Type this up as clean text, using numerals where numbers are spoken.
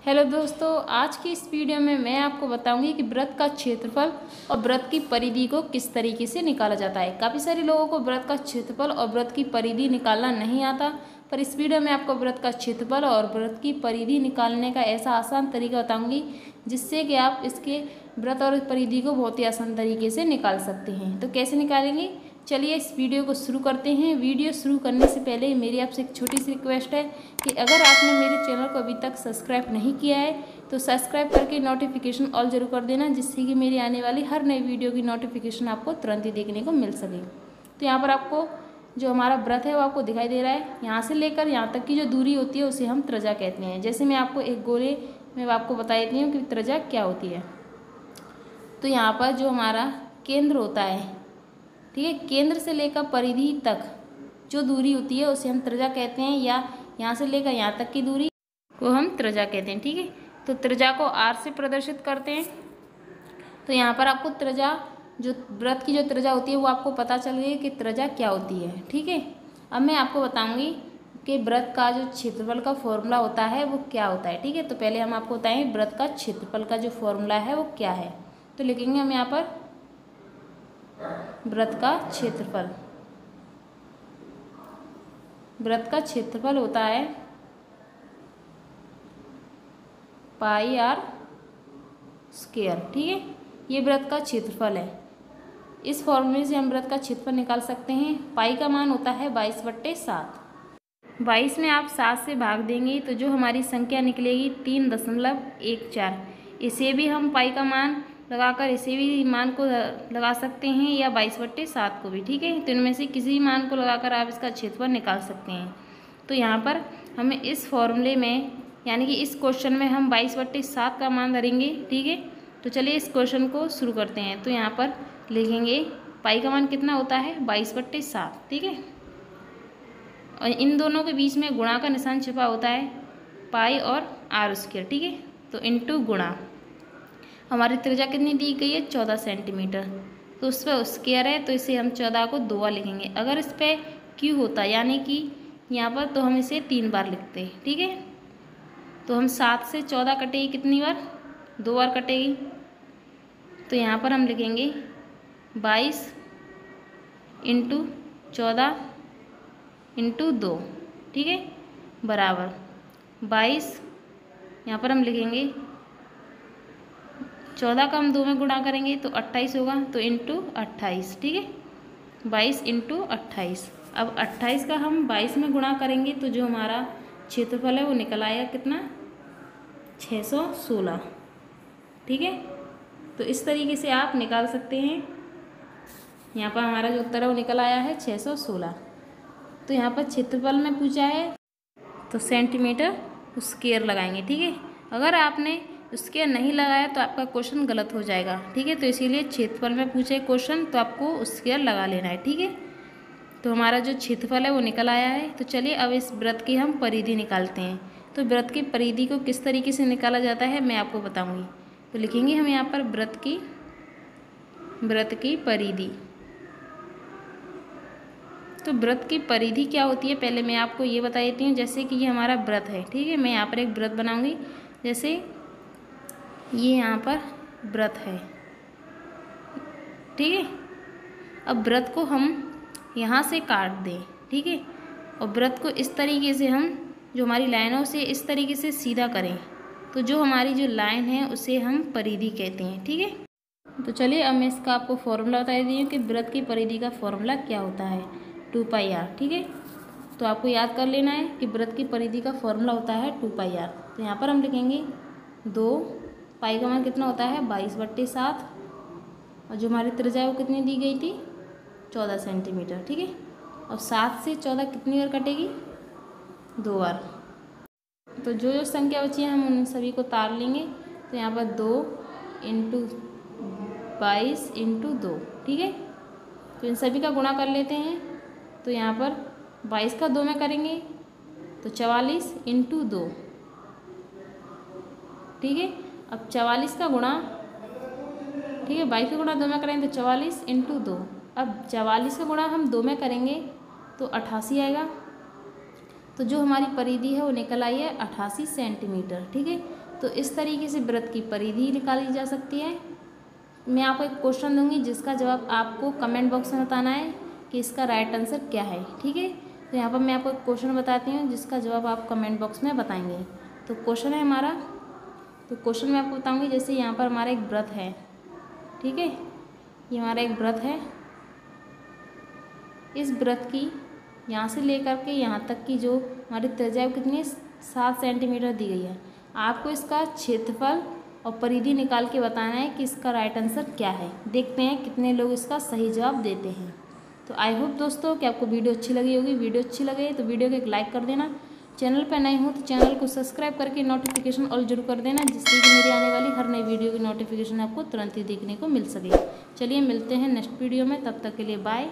Hello दोस्तों, आज की इस वीडियो में मैं आपको बताऊंगी कि वृत्त का क्षेत्रफल और वृत्त की परिधि को किस तरीके से निकाला जाता है। काफ़ी सारे लोगों को वृत्त का क्षेत्रफल और वृत्त की परिधि निकालना नहीं आता, पर इस वीडियो में आपको वृत्त का क्षेत्रफल और वृत्त की परिधि निकालने का ऐसा आसान तरीका बताऊंगी जिससे कि आप इसके वृत्त और परिधि को बहुत ही आसान तरीके से निकाल सकते हैं। तो कैसे निकालेंगे, चलिए इस वीडियो को शुरू करते हैं। वीडियो शुरू करने से पहले मेरी आपसे एक छोटी सी रिक्वेस्ट है कि अगर आपने मेरे चैनल को अभी तक सब्सक्राइब नहीं किया है तो सब्सक्राइब करके नोटिफिकेशन ऑल जरूर कर देना, जिससे कि मेरी आने वाली हर नई वीडियो की नोटिफिकेशन आपको तुरंत ही देखने को मिल सके। तो यहाँ पर आपको जो हमारा वृत्त है वो आपको दिखाई दे रहा है। यहाँ से लेकर यहाँ तक की जो दूरी होती है उसे हम त्रिज्या कहते हैं। जैसे मैं आपको एक गोले में आपको बता देती हूँ कि त्रिज्या क्या होती है। तो यहाँ पर जो हमारा केंद्र होता है, ठीक है, केंद्र से लेकर परिधि तक जो दूरी होती है उसे हम त्रिज्या कहते हैं, या यहाँ से लेकर यहाँ तक की दूरी को हम त्रिज्या कहते हैं। ठीक है, तो त्रिज्या को r से प्रदर्शित करते हैं। तो यहाँ पर आपको त्रिज्या, जो वृत्त की जो त्रिज्या होती है वो आपको पता चल गई कि त्रिज्या क्या होती है। ठीक है, अब मैं आपको बताऊंगी कि वृत्त का जो क्षेत्रफल का फॉर्मूला होता है वो क्या होता है। ठीक है, तो पहले हम आपको बताएं वृत्त का क्षेत्रफल का जो फॉर्मूला है वो क्या है। तो लिखेंगे हम यहाँ पर वृत्त का क्षेत्रफल। वृत्त का क्षेत्रफल होता है पाई r स्क्वायर। ठीक है, ये वृत्त का क्षेत्रफल है। इस फॉर्मूले से हम वृत्त का क्षेत्रफल निकाल सकते हैं। पाई का मान होता है 22/7। 22 में आप 7 से भाग देंगे तो जो हमारी संख्या निकलेगी 3.14। इसे भी हम पाई का मान लगाकर इसे भी मान को लगा सकते हैं, या 22/7 को भी। ठीक है, तो इनमें से किसी मान को लगाकर आप इसका क्षेत्रफल निकाल सकते हैं। तो यहाँ पर हमें इस फॉर्मूले में, यानी कि इस क्वेश्चन में हम 22/7 का मान धरेंगे। ठीक है, तो चलिए इस क्वेश्चन को शुरू करते हैं। तो यहाँ पर लिखेंगे पाई का मान कितना होता है 22/7। ठीक है, और इन दोनों के बीच में गुणा का निशान छिपा होता है, पाई और r स्क्वायर। ठीक है, तो इंटू गुणा, हमारी त्रिज्या कितनी दी गई है 14 सेंटीमीटर, तो उस पर स्क्वायर है तो इसे हम 14 को 2 बार लिखेंगे। अगर इस पर क्यू होता यानी कि यहाँ पर, तो हम इसे 3 बार लिखते हैं। ठीक है, तो हम 7 से 14 कटेगी कितनी बार, 2 बार कटेगी। तो यहाँ पर हम लिखेंगे 22 इंटू 14 इंटू 2। ठीक है, बराबर 22, यहाँ पर हम लिखेंगे 14 का हम 2 में गुणा करेंगे तो 28 होगा, तो इंटू 28। ठीक है, 22 इंटू 28। अब 28 का हम 22 में गुणा करेंगे तो जो हमारा क्षेत्रफल है वो निकल आएगा कितना, 616। ठीक है, तो इस तरीके से आप निकाल सकते हैं। यहाँ पर हमारा जो उत्तर है वो निकल आया है 616। तो यहाँ पर क्षेत्रफल में पूछा है तो सेंटीमीटर स्क्वायर लगाएंगे। ठीक है, अगर आपने स्क्वायर नहीं लगाया तो आपका क्वेश्चन गलत हो जाएगा। ठीक है, तो इसीलिए क्षेत्रफल में पूछे क्वेश्चन तो आपको स्क्वायर लगा लेना है। ठीक है, तो हमारा जो क्षेत्रफल है वो निकल आया है। तो चलिए अब इस वृत्त की हम परिधि निकालते हैं। तो वृत्त की परिधि को किस तरीके से निकाला जाता है मैं आपको बताऊंगी। तो लिखेंगे हम यहाँ पर वृत्त की परिधि। तो वृत्त की परिधि क्या होती है पहले मैं आपको ये बता देती हूँ। जैसे कि ये हमारा वृत्त है, ठीक है, मैं यहाँ पर एक वृत्त बनाऊंगी। जैसे ये यहाँ पर वृत्त है, ठीक है। अब वृत्त को हम यहाँ से काट दें, ठीक है, और वृत्त को इस तरीके से हम जो हमारी लाइनों से इस तरीके से सीधा करें तो जो हमारी जो लाइन है उसे हम परिधि कहते हैं। ठीक है, तो चलिए अब मैं इसका आपको फॉर्मूला बता देती हूँ कि वृत्त की परिधि का फॉर्मूला क्या होता है, 2πr। ठीक है, तो आपको याद कर लेना है कि वृत्त की परिधि का फॉर्मूला होता है 2πr। तो यहाँ पर हम लिखेंगे 2, पाई का मान कितना होता है 22/7, और जो हमारी त्रिज्या वो कितनी दी गई थी 14 सेंटीमीटर। ठीक है, और 7 से 14 कितनी बार कटेगी 2 बार। तो जो संख्या बची है हम उन सभी को तार लेंगे। तो यहाँ पर 2 इंटू 22 इंटू 2। ठीक है, तो इन सभी का गुणा कर लेते हैं। तो यहाँ पर 22 का 2 में करेंगे तो 44 इंटू 2। ठीक है, अब 44 का गुणा, ठीक है, 22 का गुणा 2 में करेंगे तो 44 इंटू 2। अब 44 का गुणा हम 2 में करेंगे तो 88 आएगा। तो जो हमारी परिधि है वो निकल आई है 88 सेंटीमीटर। ठीक है, तो इस तरीके से वृत्त की परिधि निकाली जा सकती है। मैं आपको एक क्वेश्चन दूंगी जिसका जवाब आपको कमेंट बॉक्स में बताना है कि इसका राइट आंसर क्या है। ठीक है, तो यहाँ पर मैं आपको एक क्वेश्चन बताती हूँ जिसका जवाब आप कमेंट बॉक्स में बताएंगे। तो क्वेश्चन है हमारा, तो क्वेश्चन मैं आपको बताऊँगी। जैसे यहाँ पर हमारा एक वृत्त है, ठीक है, ये हमारा एक वृत्त है। इस वृत्त की यहाँ से लेकर के यहाँ तक की जो हमारी त्रिज्या कितनी है, 7 सेंटीमीटर दी गई है। आपको इसका क्षेत्रफल और परिधि निकाल के बताना है कि इसका राइट आंसर क्या है। देखते हैं कितने लोग इसका सही जवाब देते हैं। तो आई होप दोस्तों कि आपको वीडियो अच्छी लगी होगी। वीडियो अच्छी लगे तो वीडियो को एक लाइक कर देना। चैनल पर नए हो तो चैनल को सब्सक्राइब करके नोटिफिकेशन ऑल जरूर कर देना, जिससे कि मेरी आने वाली हर नई वीडियो की नोटिफिकेशन आपको तुरंत ही देखने को मिल सके। चलिए मिलते हैं नेक्स्ट वीडियो में, तब तक के लिए बाय।